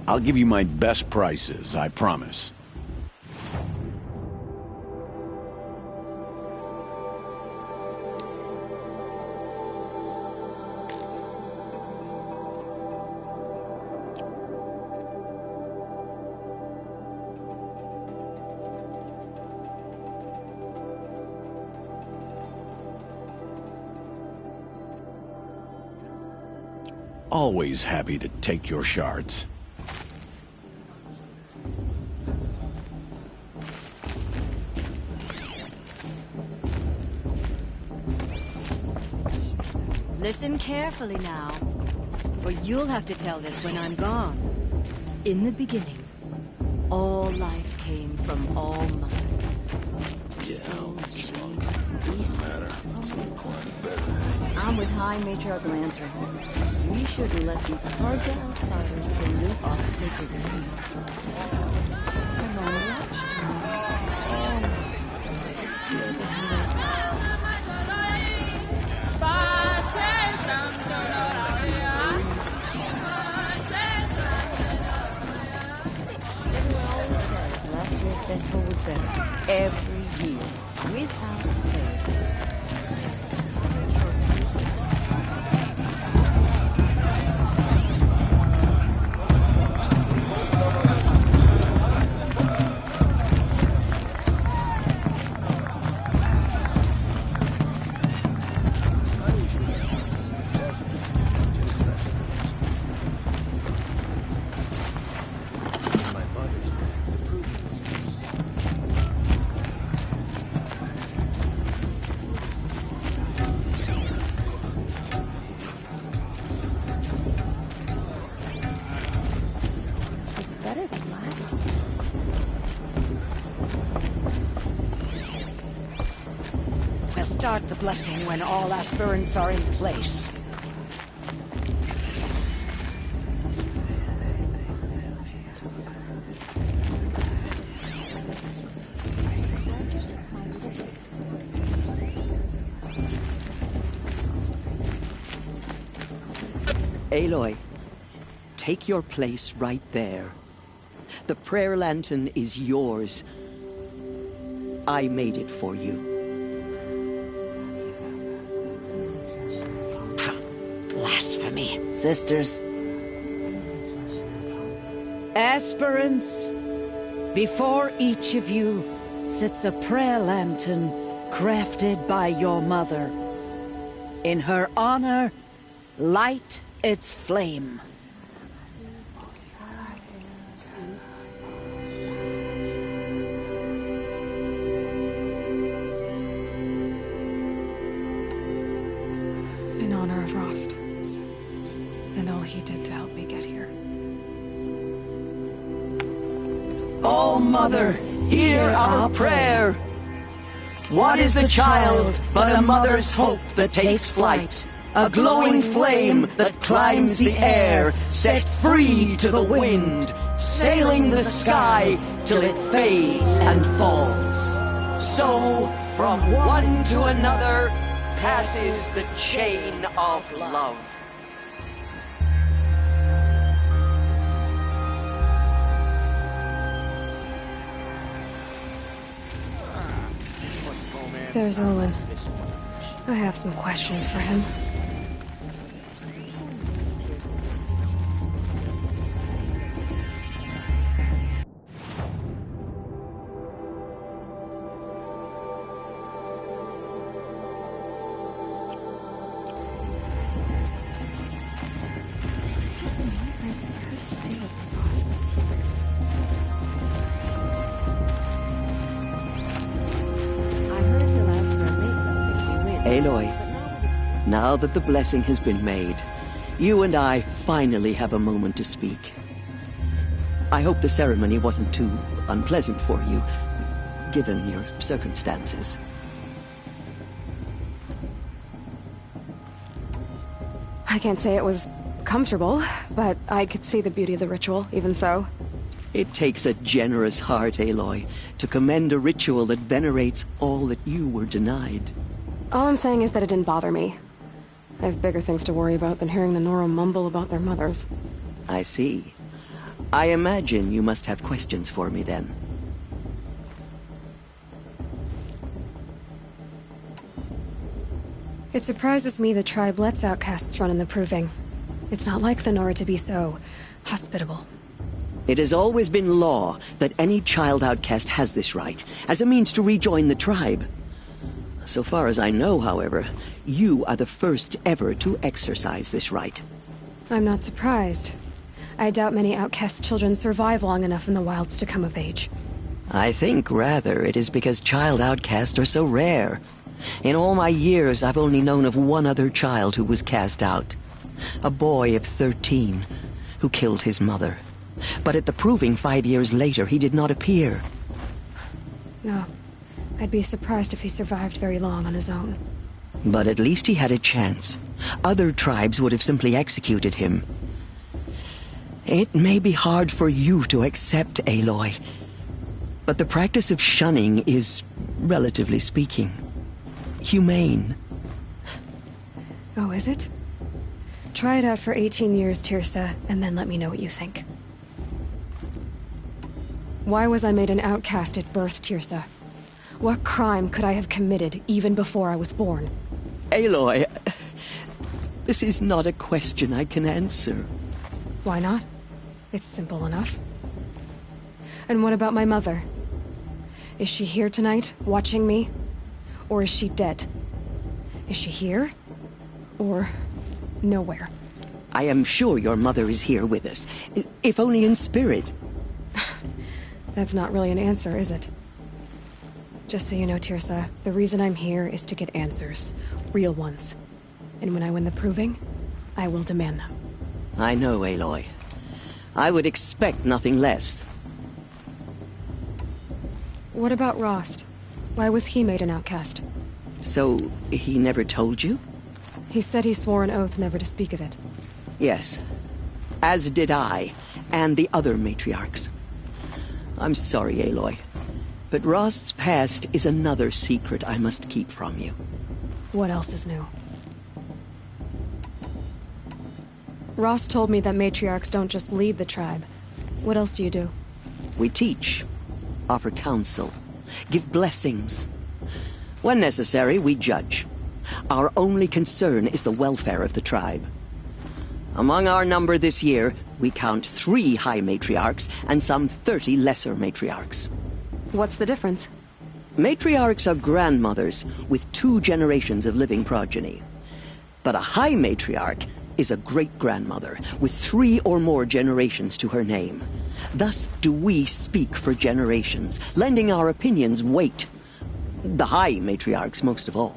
I'll give you my best prices, I promise. Always happy to take your shards. Listen carefully now, for you'll have to tell this when I'm gone. In the beginning, all life came from all mother. Yeah, I'm with High Matriarchal Answer. We shouldn't let these hard-to outsiders pollute our sacred land. Come on, watch Everyone always says last year's festival was better. Every year, without fail. Start the blessing when all aspirants are in place. Aloy, take your place right there. The prayer lantern is yours. I made it for you. Blasphemy, sisters. Aspirants, before each of you sits a prayer lantern crafted by your mother. In her honor, light its flame. In honor of Rost. And all he did to help me get here. All Mother, hear our prayer. What is the child but a mother's hope that takes flight? A glowing flame that climbs the air, set free to the wind, sailing the sky till it fades and falls. So, from one to another, passes the chain of love. There's Olin. I have some questions for him. Aloy, now that the blessing has been made, you and I finally have a moment to speak. I hope the ceremony wasn't too unpleasant for you, given your circumstances. I can't say it was comfortable, but I could see the beauty of the ritual, even so. It takes a generous heart, Aloy, to commend a ritual that venerates all that you were denied. All I'm saying is that it didn't bother me. I have bigger things to worry about than hearing the Nora mumble about their mothers. I see. I imagine you must have questions for me then. It surprises me the tribe lets outcasts run in the Proving. It's not like the Nora to be so hospitable. It has always been law that any child outcast has this right, as a means to rejoin the tribe. So far as I know, however, you are the first ever to exercise this right. I'm not surprised. I doubt many outcast children survive long enough in the wilds to come of age. I think, rather, it is because child outcasts are so rare. In all my years, I've only known of one other child who was cast out. A boy of 13, who killed his mother. But at the Proving 5 years later, he did not appear. No. I'd be surprised if he survived very long on his own. But at least he had a chance. Other tribes would have simply executed him. It may be hard for you to accept, Aloy, but the practice of shunning is, relatively speaking, humane. Oh, is it? Try it out for 18 years, Tirsa, and then let me know what you think. Why was I made an outcast at birth, Tirsa? What crime could I have committed even before I was born? Aloy, this is not a question I can answer. Why not? It's simple enough. And what about my mother? Is she here tonight, watching me? Or is she dead? Is she here? Or nowhere? I am sure your mother is here with us, if only in spirit. That's not really an answer, is it? Just so you know, Tirsa, the reason I'm here is to get answers. Real ones. And when I win the Proving, I will demand them. I know, Aloy. I would expect nothing less. What about Rost? Why was he made an outcast? So, he never told you? He said he swore an oath never to speak of it. Yes. As did I, and the other matriarchs. I'm sorry, Aloy. But Rost's past is another secret I must keep from you. What else is new? Rost told me that matriarchs don't just lead the tribe. What else do you do? We teach, offer counsel, give blessings. When necessary, we judge. Our only concern is the welfare of the tribe. Among our number this year, we count 3 high matriarchs and some 30 lesser matriarchs. What's the difference? Matriarchs are grandmothers with 2 generations of living progeny. But a high matriarch is a great-grandmother with 3 or more generations to her name. Thus do we speak for generations, lending our opinions weight. The high matriarchs most of all.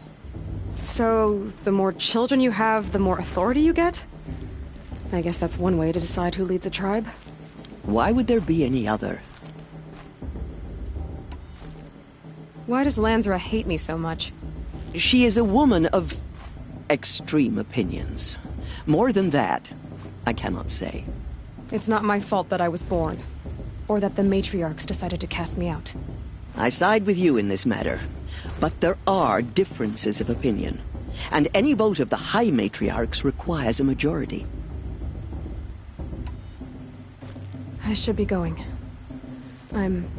So, the more children you have, the more authority you get? I guess that's one way to decide who leads a tribe. Why would there be any other? Why does Lansra hate me so much? She is a woman of extreme opinions. More than that, I cannot say. It's not my fault that I was born. Or that the matriarchs decided to cast me out. I side with you in this matter. But there are differences of opinion. And any vote of the high matriarchs requires a majority. I should be going. I'm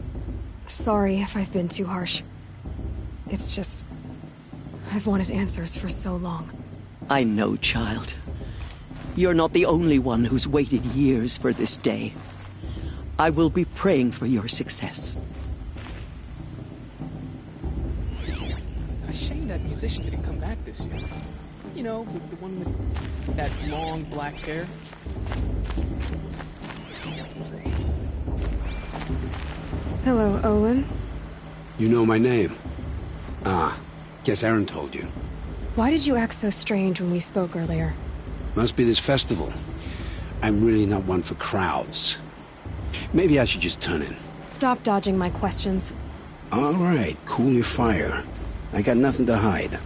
sorry if I've been too harsh. It's just... I've wanted answers for so long. I know, child. You're not the only one who's waited years for this day. I will be praying for your success. A shame that musician didn't come back this year. You know, the one with that long black hair. Hello, Olin. You know my name? Ah, guess Aaron told you. Why did you act so strange when we spoke earlier? Must be this festival. I'm really not one for crowds. Maybe I should just turn in. Stop dodging my questions. All right, cool your fire. I got nothing to hide.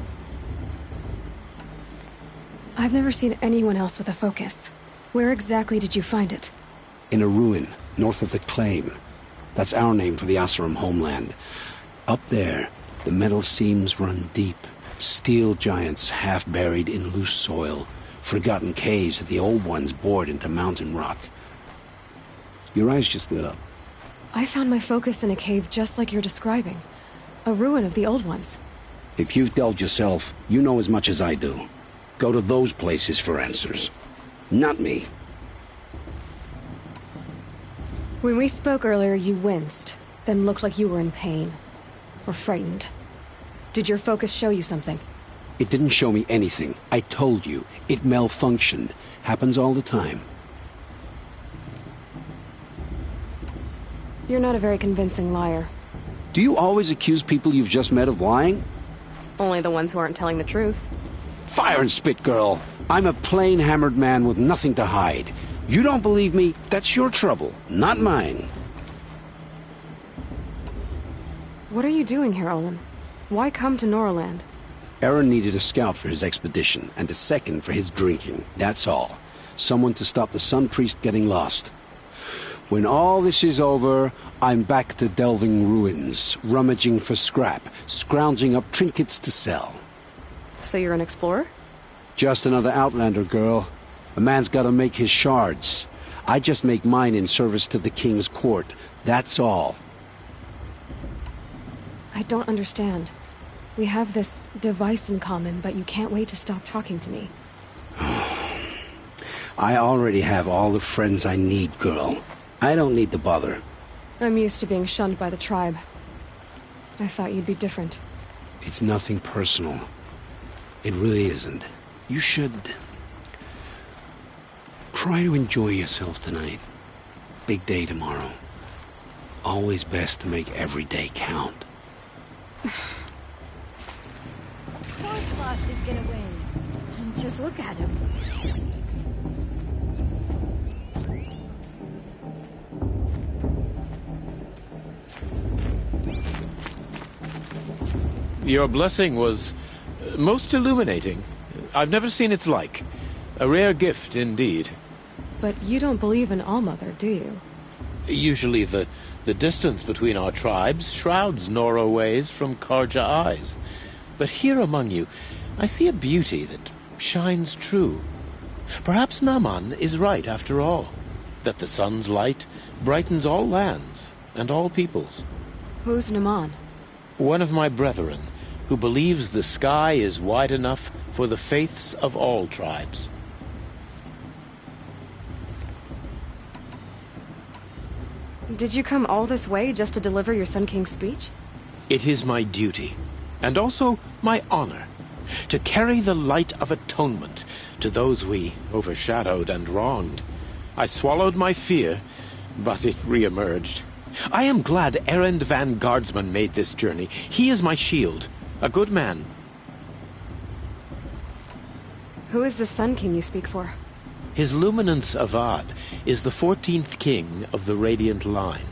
I've never seen anyone else with a focus. Where exactly did you find it? In a ruin, north of the Claim. That's our name for the Oseram homeland. Up there, the metal seams run deep. Steel giants half buried in loose soil. Forgotten caves that the old ones bored into mountain rock. Your eyes just lit up. I found my focus in a cave just like you're describing. A ruin of the old ones. If you've delved yourself, you know as much as I do. Go to those places for answers. Not me. When we spoke earlier, you winced, then looked like you were in pain. Or frightened. Did your focus show you something? It didn't show me anything. I told you. It malfunctioned. Happens all the time. You're not a very convincing liar. Do you always accuse people you've just met of lying? Only the ones who aren't telling the truth. Fire and spit, girl. I'm a plain hammered man with nothing to hide. You don't believe me? That's your trouble, not mine. What are you doing here, Olin? Why come to Norland? Aaron needed a scout for his expedition, and a second for his drinking. That's all. Someone to stop the Sun Priest getting lost. When all this is over, I'm back to delving ruins, rummaging for scrap, scrounging up trinkets to sell. So you're an explorer? Just another Outlander, girl. A man's gotta make his shards. I just make mine in service to the King's court. That's all. I don't understand. We have this device in common, but you can't wait to stop talking to me. I already have all the friends I need, girl. I don't need the bother. I'm used to being shunned by the tribe. I thought you'd be different. It's nothing personal. It really isn't. You should try to enjoy yourself tonight. Big day tomorrow. Always best to make every day count. Lost is gonna win. Just look at him. Your blessing was most illuminating. I've never seen its like. A rare gift indeed. But you don't believe in Allmother, do you? Usually the distance between our tribes shrouds Nora ways from Karja eyes. But here among you, I see a beauty that shines true. Perhaps Naman is right after all, that the sun's light brightens all lands and all peoples. Who's Naman? One of my brethren, who believes the sky is wide enough for the faiths of all tribes. Did you come all this way just to deliver your Sun King's speech? It is my duty, and also my honor, to carry the light of atonement to those we overshadowed and wronged. I swallowed my fear, but it re-emerged. I am glad Erend van Guardsman made this journey. He is my shield, a good man. Who is the Sun King you speak for? His Luminance Avad is the 14th king of the Radiant Line.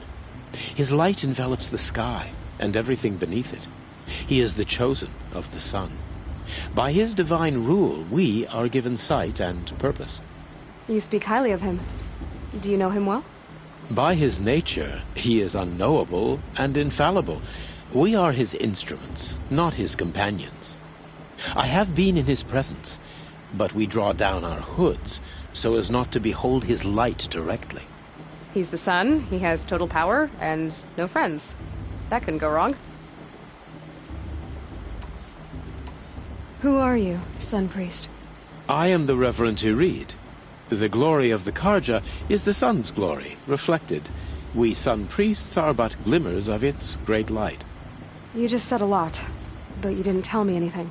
His light envelops the sky and everything beneath it. He is the chosen of the sun. By his divine rule, we are given sight and purpose. You speak highly of him. Do you know him well? By his nature, he is unknowable and infallible. We are his instruments, not his companions. I have been in his presence, but we draw down our hoods so as not to behold his light directly. He's the sun, he has total power, and no friends. That couldn't go wrong. Who are you, Sun Priest? I am the Reverend Irid. The glory of the Karja is the sun's glory, reflected. We Sun Priests are but glimmers of its great light. You just said a lot, but you didn't tell me anything.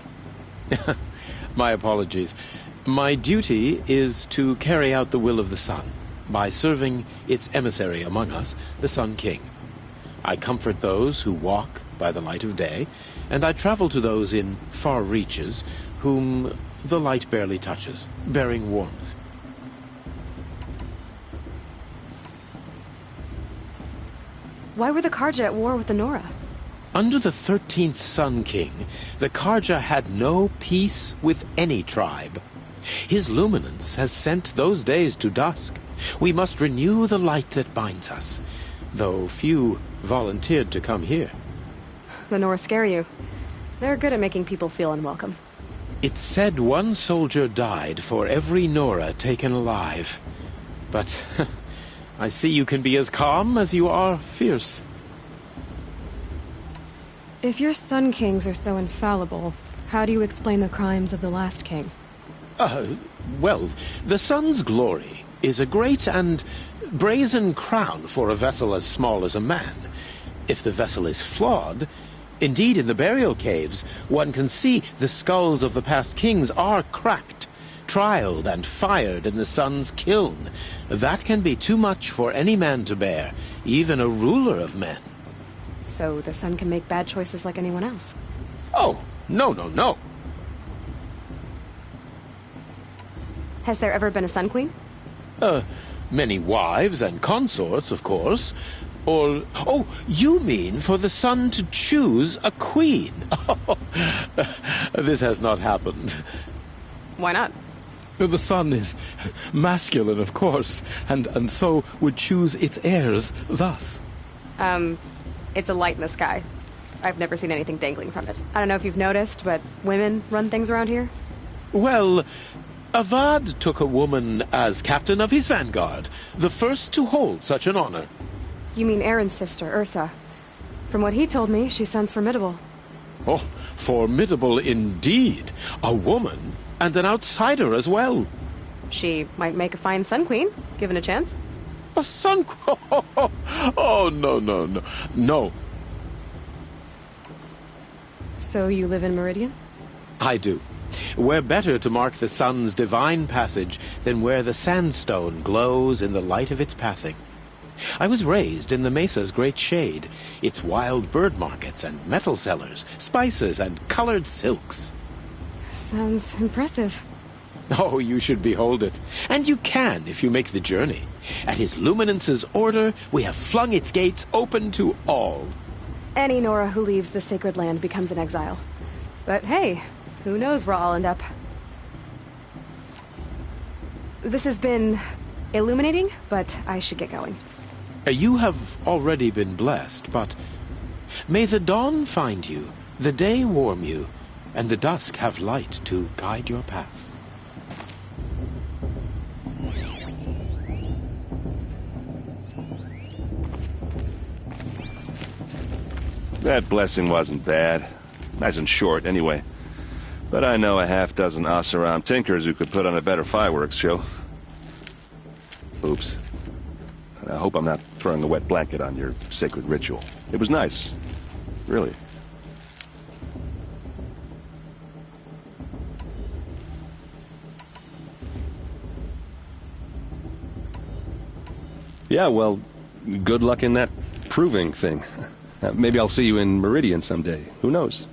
My apologies. My duty is to carry out the will of the sun, by serving its emissary among us, the Sun King. I comfort those who walk by the light of day, and I travel to those in far reaches whom the light barely touches, bearing warmth. Why were the Karja at war with the Nora? Under the 13th Sun King, the Karja had no peace with any tribe. His luminance has sent those days to dusk. We must renew the light that binds us, though few volunteered to come here. The Nora scare you. They're good at making people feel unwelcome. It's said one soldier died for every Nora taken alive. But I see you can be as calm as you are fierce. If your Sun Kings are so infallible, how do you explain the crimes of the last king? Well, the sun's glory is a great and brazen crown for a vessel as small as a man. If the vessel is flawed, indeed in the burial caves, one can see the skulls of the past kings are cracked, trialed and fired in the sun's kiln. That can be too much for any man to bear, even a ruler of men. So the sun can make bad choices like anyone else? Oh, no, no, no. Has there ever been a Sun Queen? Many wives and consorts, of course. Or, oh, you mean for the sun to choose a queen? This has not happened. Why not? The sun is masculine, of course, and so would choose its heirs thus. It's a light in the sky. I've never seen anything dangling from it. I don't know if you've noticed, but women run things around here. Well, Avad took a woman as captain of his vanguard, the first to hold such an honor. You mean Aaron's sister, Ursa. From what he told me, she sounds formidable. Oh, formidable indeed. A woman, and an outsider as well. She might make a fine Sun Queen, given a chance. A sun... Oh, no, no, no. No. So you live in Meridian? I do. Where better to mark the sun's divine passage than where the sandstone glows in the light of its passing. I was raised in the mesa's great shade, its wild bird markets and metal cellars, spices and colored silks. Sounds impressive. Oh, you should behold it. And you can if you make the journey. At His Luminance's order, we have flung its gates open to all. Any Nora who leaves the sacred land becomes an exile. But hey, who knows where I'll end up. This has been illuminating, but I should get going. You have already been blessed, but may the dawn find you, the day warm you, and the dusk have light to guide your path. That blessing wasn't bad. Nice and short, anyway. But I know a half-dozen Oseram tinkers who could put on a better fireworks show. Oops. I hope I'm not throwing a wet blanket on your sacred ritual. It was nice. Really. Yeah, well, good luck in that proving thing. Maybe I'll see you in Meridian someday. Who knows?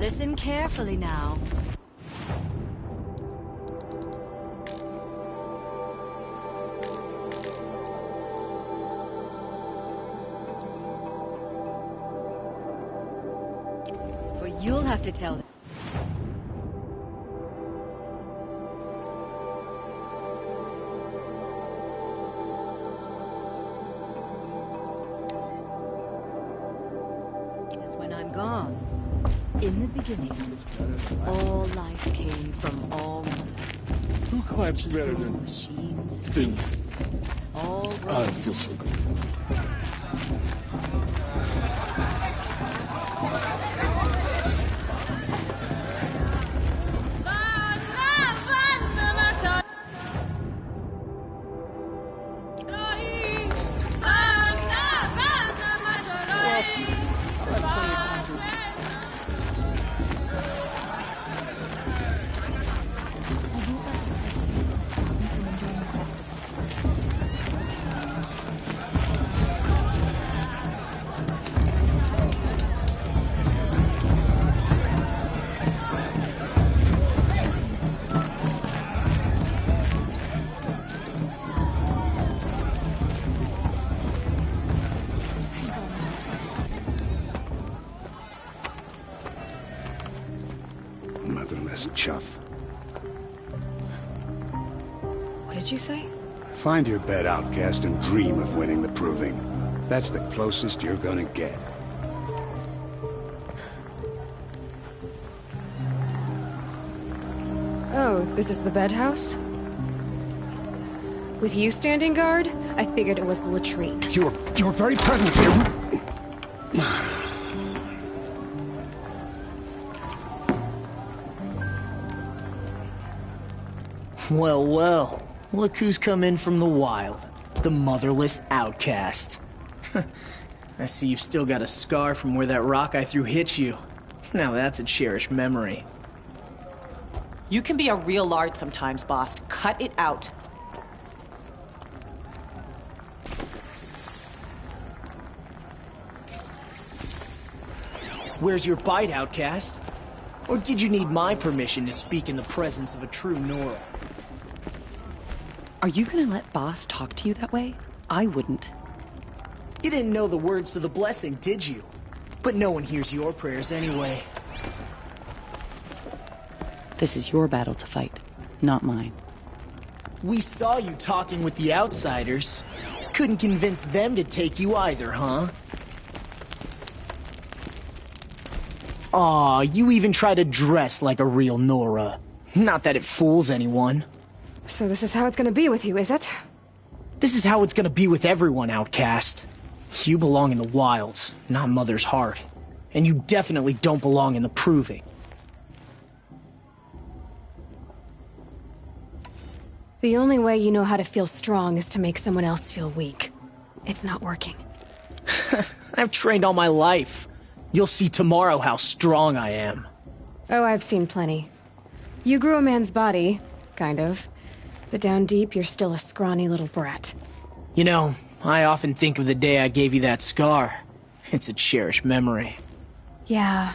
Listen carefully now. For you'll have to tell them. When I'm gone. In the beginning, all life came from all mother. Who claps better than Machines and things? beasts. All I feel so good. Motherless chuff. What did you say? Find your bed, outcast, and dream of winning the proving. That's the closest you're gonna get. Oh, this is the bed house? With you standing guard, I figured it was the latrine. Your very presence here. Well, well. Look who's come in from the wild. The motherless outcast. I see you've still got a scar from where that rock I threw hit you. Now that's a cherished memory. You can be a real lard sometimes, boss. Cut it out. Where's your bite, outcast? Or did you need my permission to speak in the presence of a true Nora? Are you gonna let boss talk to you that way? I wouldn't. You didn't know the words to the blessing, did you? But no one hears your prayers anyway. This is your battle to fight, not mine. We saw you talking with the outsiders. Couldn't convince them to take you either, huh? Aw, you even try to dress like a real Nora. Not that it fools anyone. So this is how it's gonna be with you, is it? This is how it's gonna be with everyone, outcast. You belong in the wilds, not Mother's heart. And you definitely don't belong in the proving. The only way you know how to feel strong is to make someone else feel weak. It's not working. I've trained all my life. You'll see tomorrow how strong I am. Oh, I've seen plenty. You grew a man's body, kind of. But down deep, you're still a scrawny little brat. You know, I often think of the day I gave you that scar. It's a cherished memory. Yeah.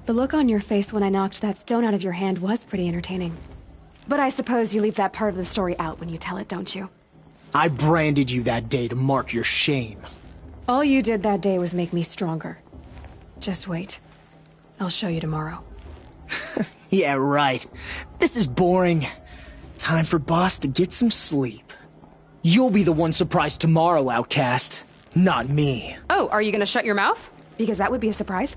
The look on your face when I knocked that stone out of your hand was pretty entertaining. But I suppose you leave that part of the story out when you tell it, don't you? I branded you that day to mark your shame. All you did that day was make me stronger. Just wait. I'll show you tomorrow. Yeah, right. This is boring. Time for boss to get some sleep. You'll be the one surprised tomorrow, outcast. Not me. Oh, are you gonna shut your mouth? Because that would be a surprise.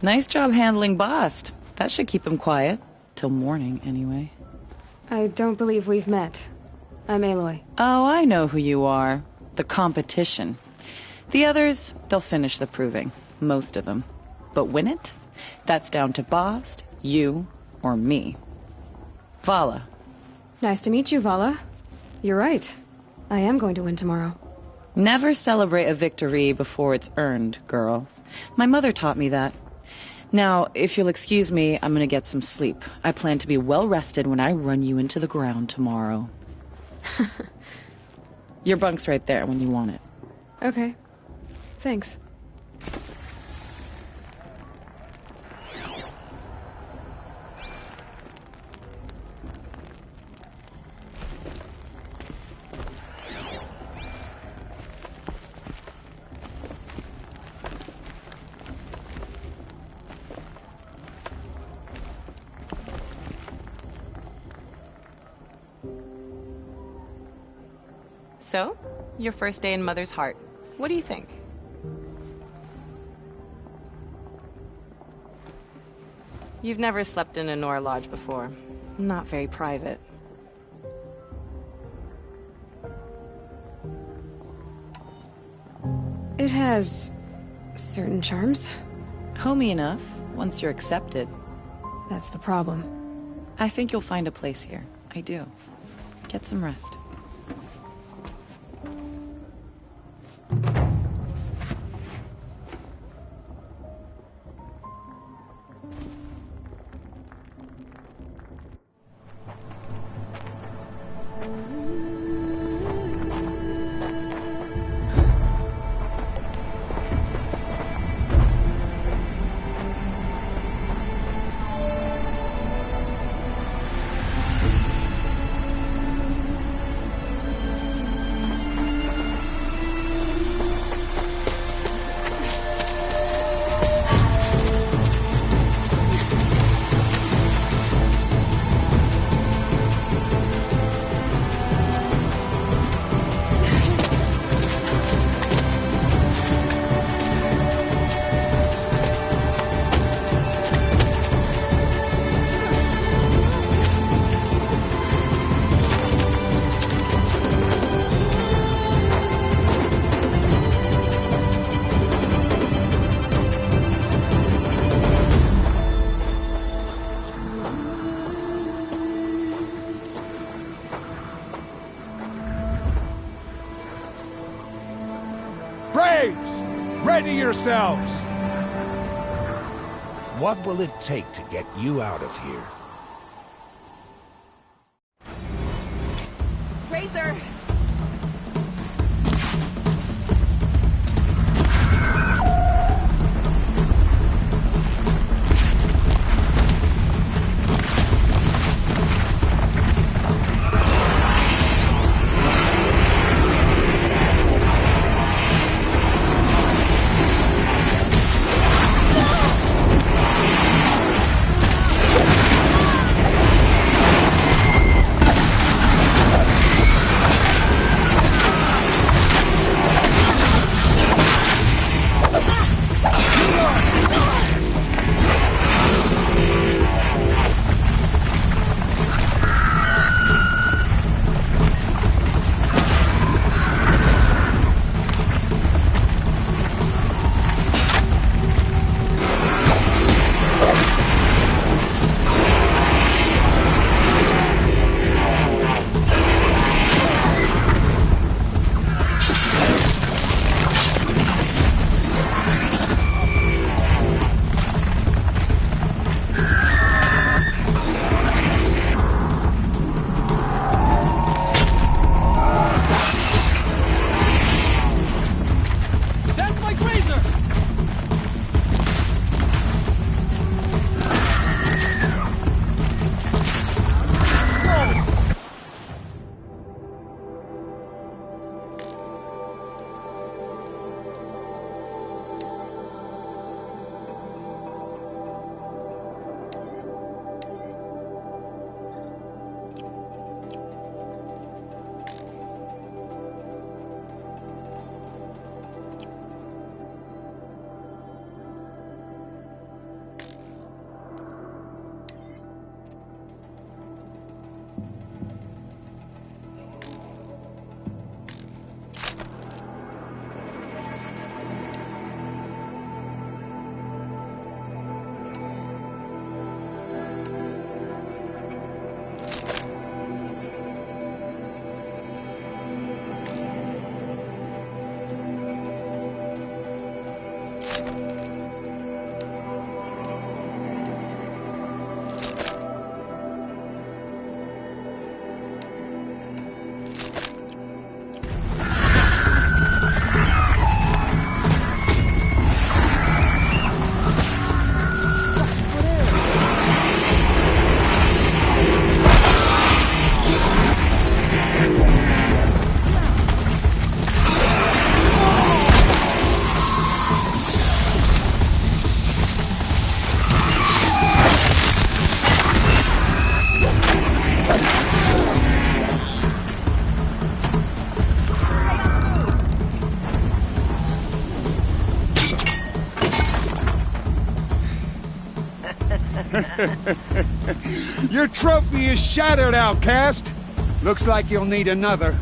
Nice job handling Bast. That should keep him quiet. Till morning, anyway. I don't believe we've met. I'm Aloy. Oh, I know who you are. The competition. The others, they'll finish the proving. Most of them. But win it? That's down to Bast, you, or me. Vala. Nice to meet you, Vala. You're right. I am going to win tomorrow. Never celebrate a victory before it's earned, girl. My mother taught me that. Now, if you'll excuse me, I'm gonna get some sleep. I plan to be well rested when I run you into the ground tomorrow. Your bunk's right there when you want it. Okay. Thanks. So, your first day in Mother's Heart. What do you think? You've never slept in a Nora Lodge before. Not very private. It has certain charms. Homey enough, once you're accepted. That's the problem. I think you'll find a place here. I do. Get some rest. Ready yourselves! What will it take to get you out of here? Razor! No! Your trophy is shattered, outcast. Looks like you'll need another.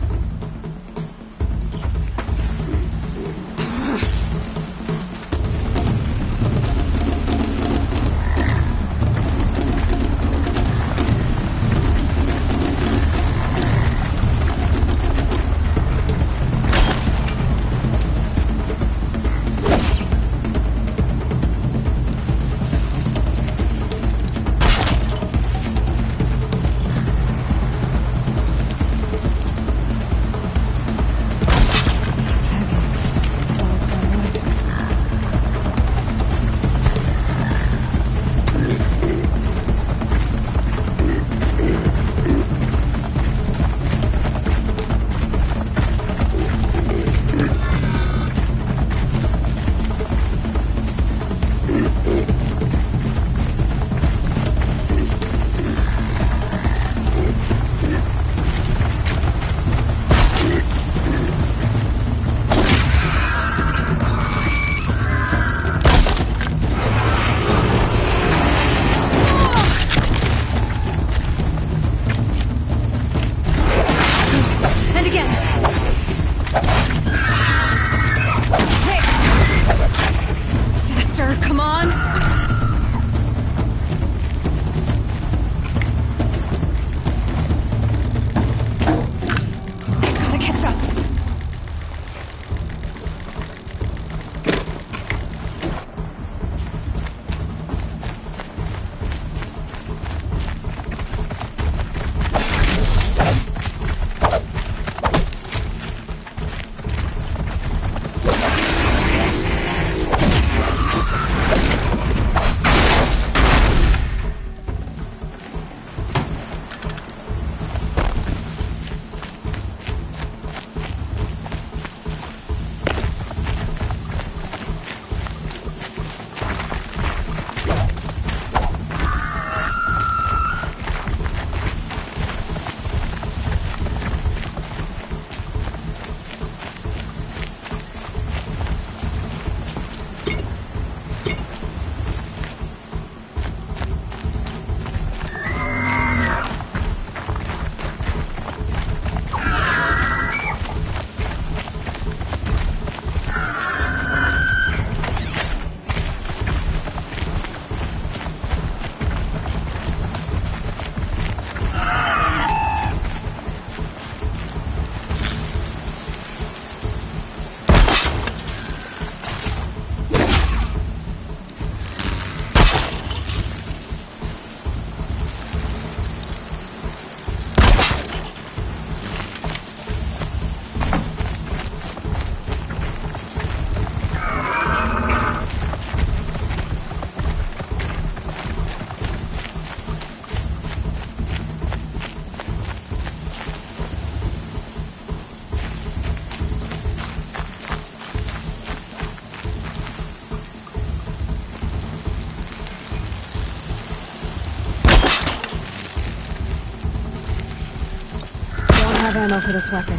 Ammo for this weapon.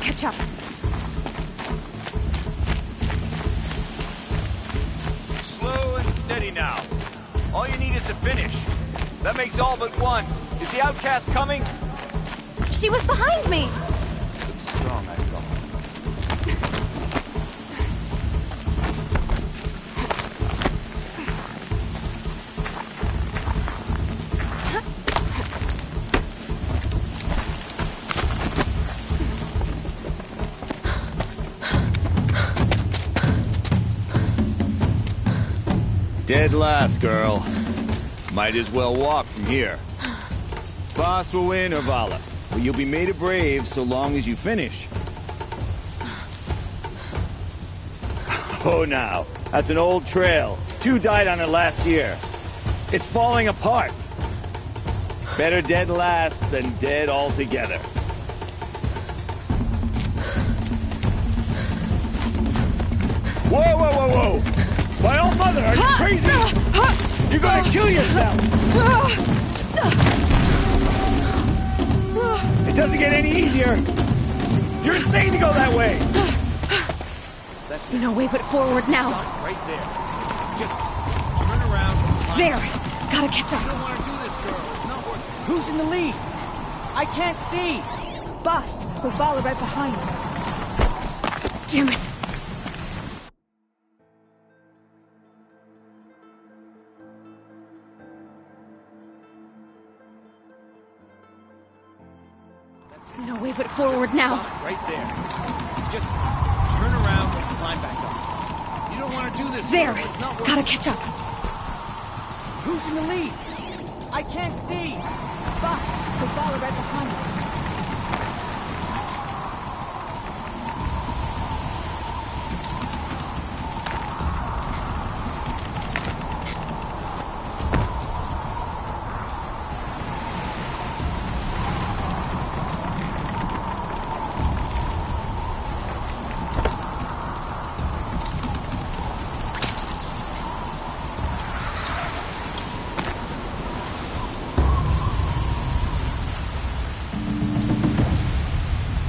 catch up. Slow and steady now. All you need is to finish. That makes all but one. Is the outcast coming? She was behind me! Looks strong, I thought. Dead last, girl. Might as well walk from here. Boss will win or Vala, but you'll be made a brave so long as you finish. Oh, now. That's an old trail. 2 died on it last year. It's falling apart. Better dead last than dead altogether. Whoa, whoa, whoa, whoa! My old mother, are you crazy? You're gonna kill yourself! It doesn't get any easier! You're insane to go that way! No way but forward now. Right there. Just turn around. There! Gotta catch up. You don't want to do this, girl. It's not worth. Who's in the lead? I can't see. Boss, with Vala right behind. Damn it. No way but forward now. Right there. Just turn around and climb back up. You don't want to do this. There! Girl. It's not worth. Gotta catch up. Who's in the lead? I can't see. Boss, with Vala right behind.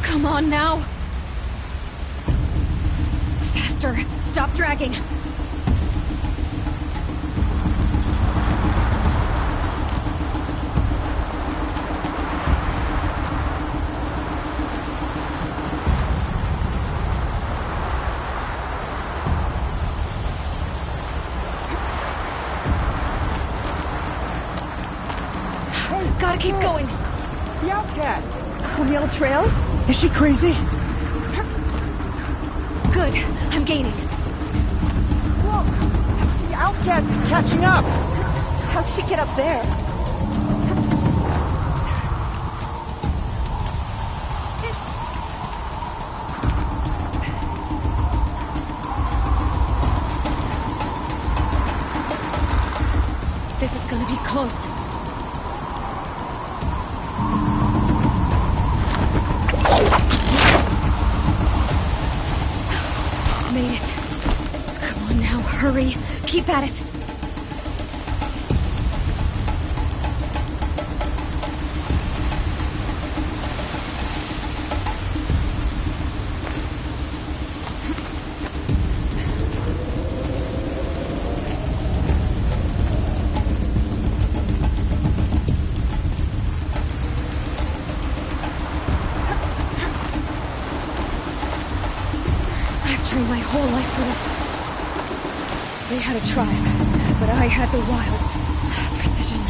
Come on now! Faster! Stop dragging! Gotta keep going! The outcast! From the old trail? Is she crazy? Good. I'm gaining. Look! The outcast is catching up! How'd she get up there? This is gonna be close. Made it. Come on now, hurry. Keep at it. My whole life for this. They had a tribe, but I had the wilds. Precision.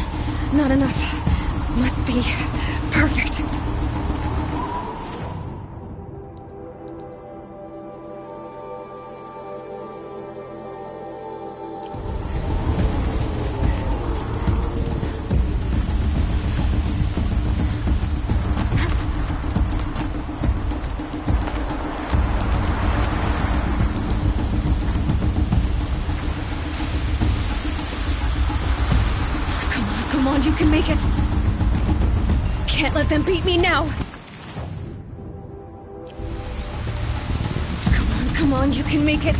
Not enough. Must be perfect. Come on, you can make it! Can't let them beat me now! Come on, you can make it!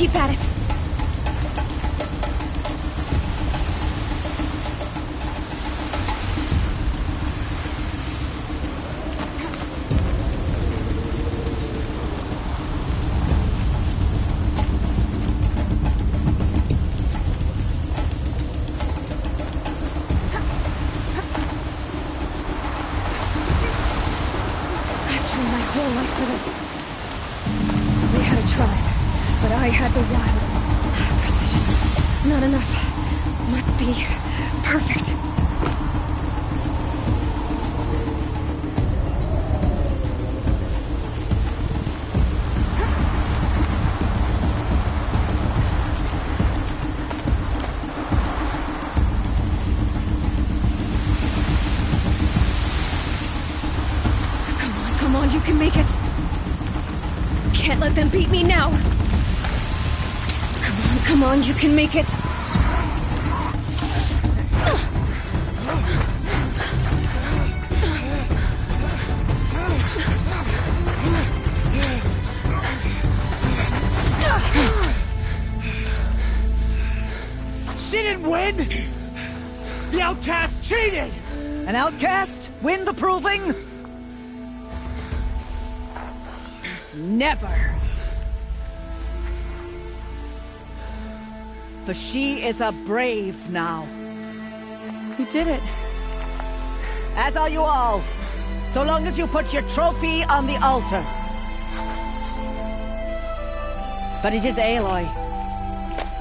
Keep at it. I had the wilds. Precision. Not enough. Must be perfect. Come on, you can make it. Can't let them beat me now. Come on, you can make it. She didn't win! The outcast cheated! An outcast? Win the proving? Never. For she is a brave now. You did it. As are you all. So long as you put your trophy on the altar. But it is Aloy,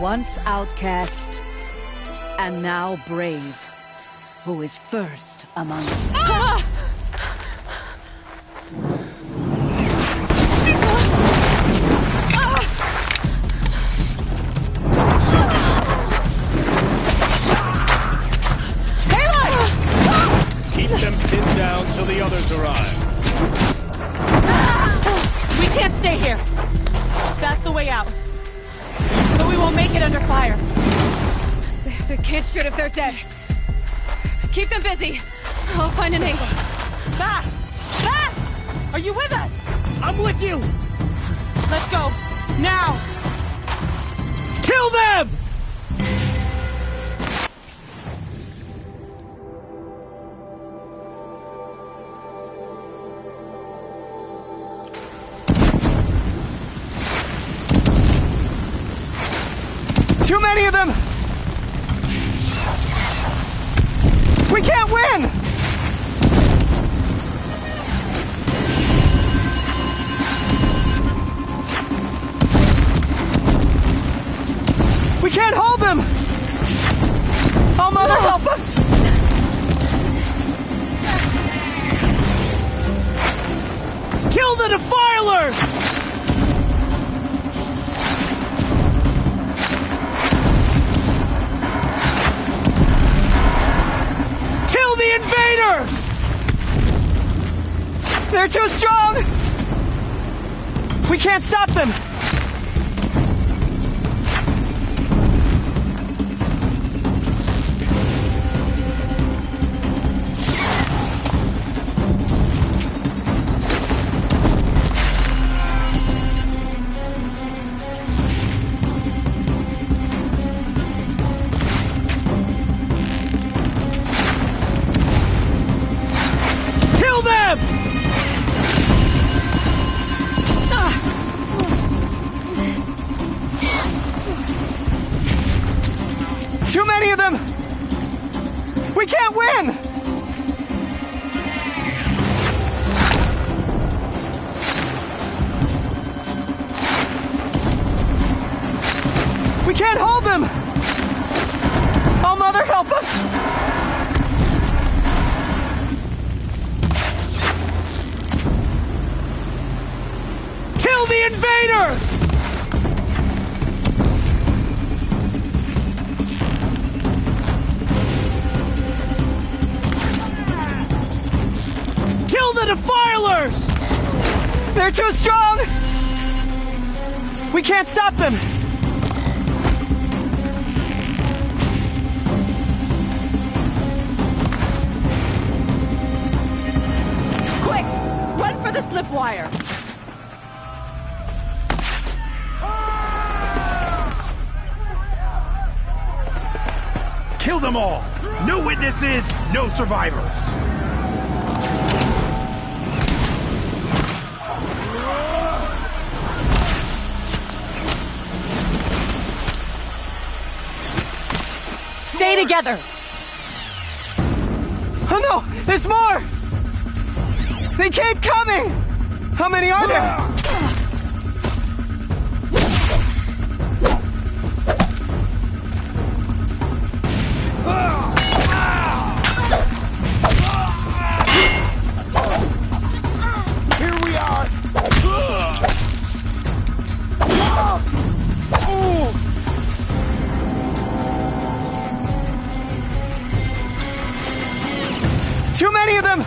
once outcast, and now brave, who is first among us. Ah! Pinned down till the others arrive. We can't stay here. That's the way out. But we won't make it under fire. They can't shoot if they're dead. Keep them busy. I'll find an angle. Fast! Fast! Are you with us? I'm with you! Let's go. Now! Kill them! Too many of them! We can't win! We can't hold them! Oh, Mother, help us! Kill the Defilers! Invaders! They're too strong! We can't stop them! Too many of them! We can't win! We can't hold them! Oh, Mother, help us! Kill the invaders! Kill the Defilers! They're too strong! We can't stop them! Quick! Run for the slip wire! them all! No witnesses, no survivors! Stay together! Oh no! There's more! They keep coming! How many are there? Here we are! Too many of them!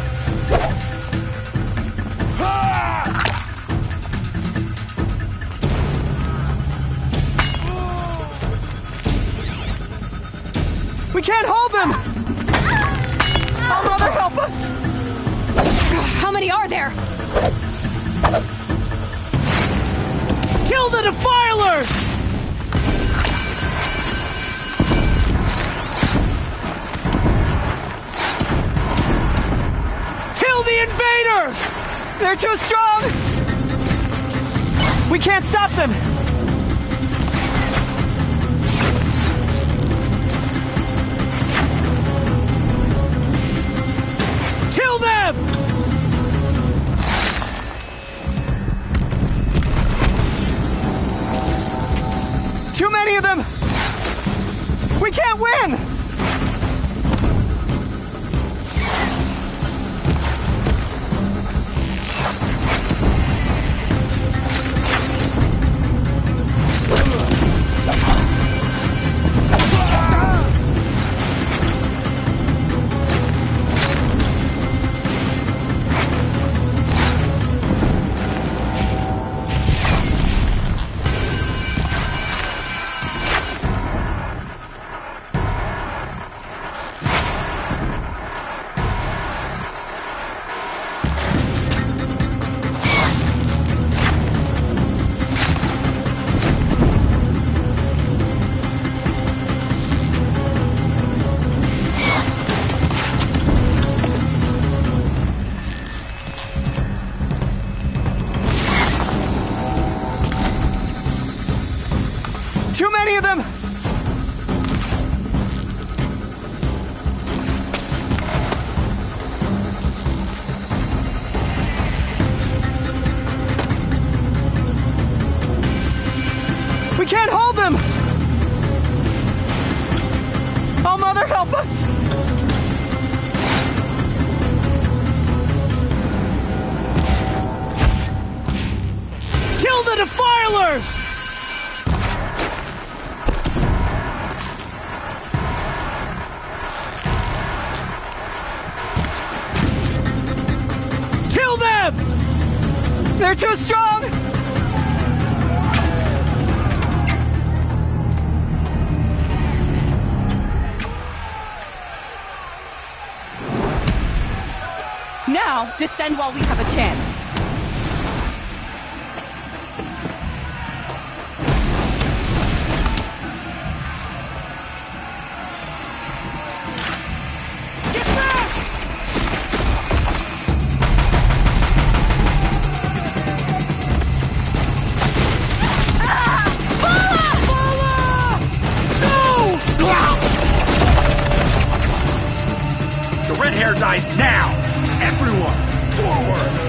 We can't hold them! Our mother, help us! How many are there? Kill the defilers! Kill the invaders! They're too strong! We can't stop them! Kill them! Too many of them! We can't win! Too many of them! We can't hold them! Oh, Mother, help us! Kill the defilers! Kill them! They're too strong! Now, descend while we have a chance. The red hair dies now! Everyone, forward!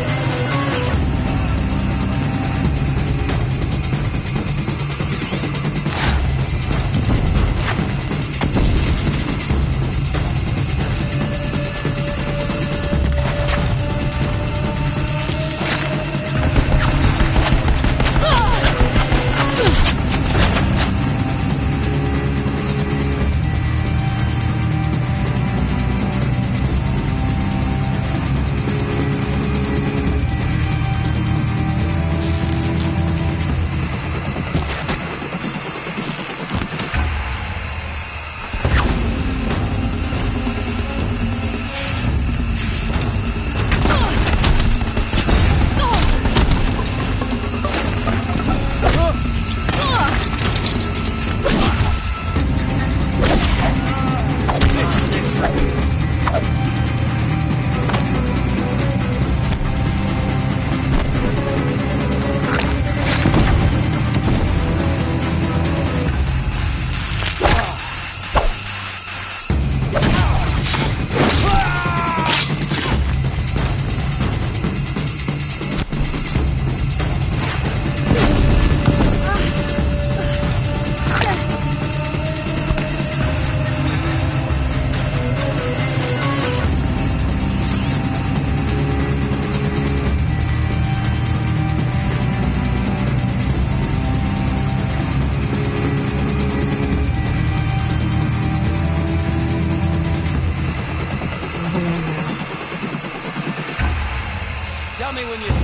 me when you...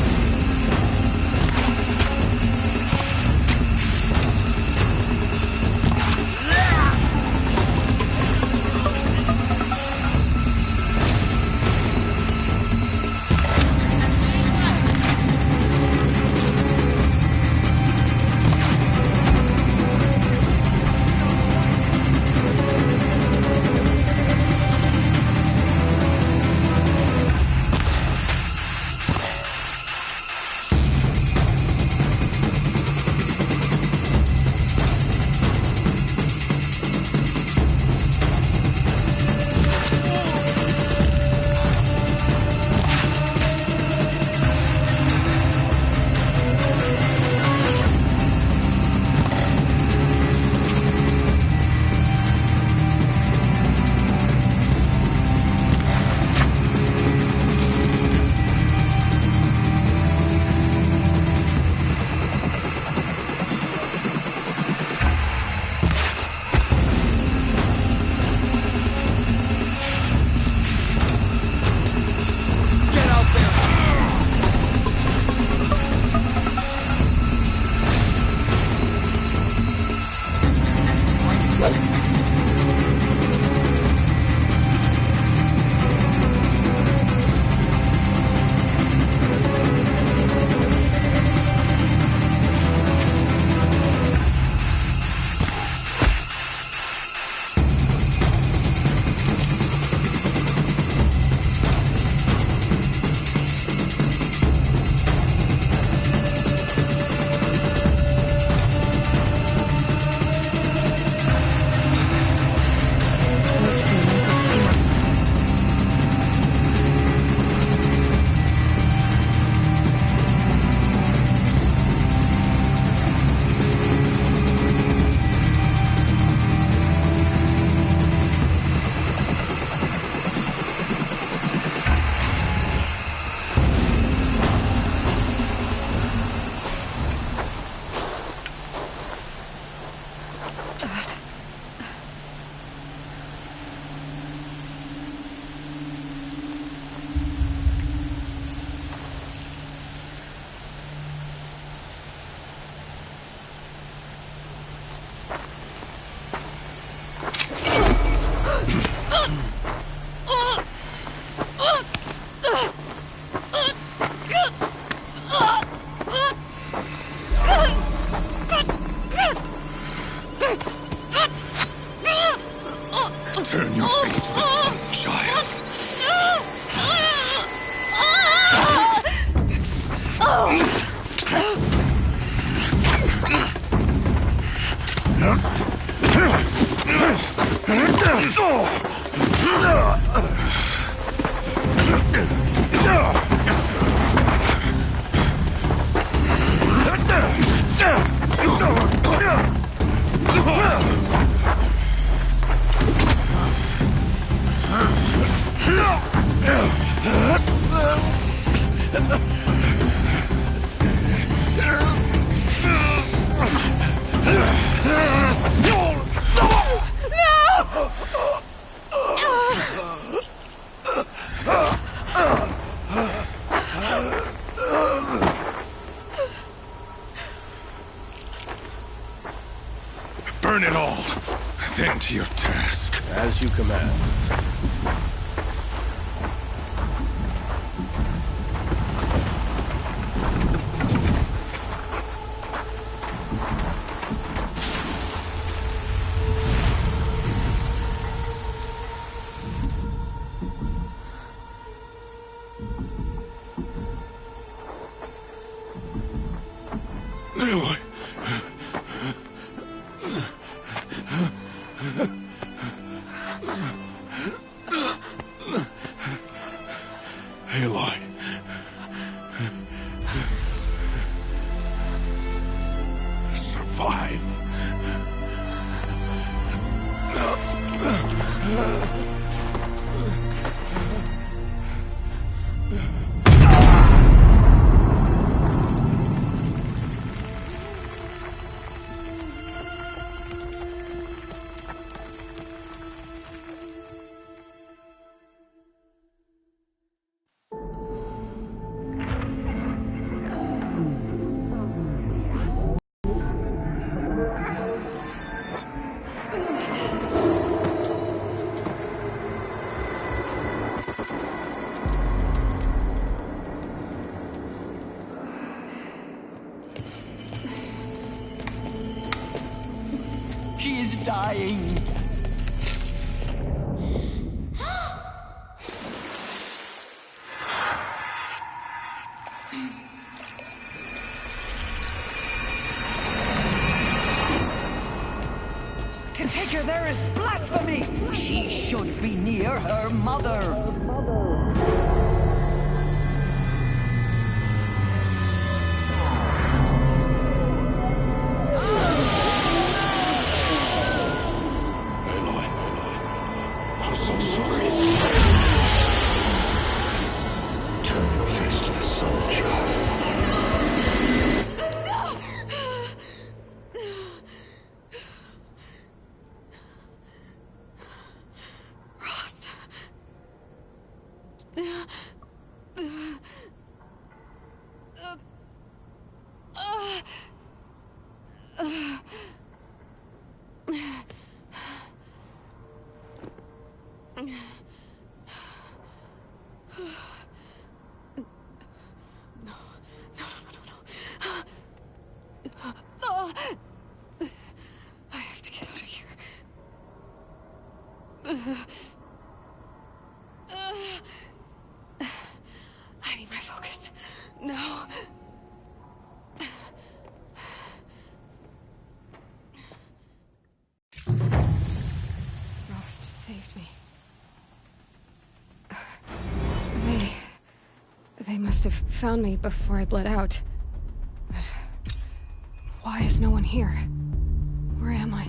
Turn your face to the sun, child. Burn it all, then to your task. As you command. Aloy. Aloy. Survive. dying. To take her there is blasphemy! She should be near her mother. I'm so sorry. Turn your face to the sun, child. I have to get out of here. I need my focus. No. Rost saved me. They must have found me before I bled out. But why is no one here? Where am I?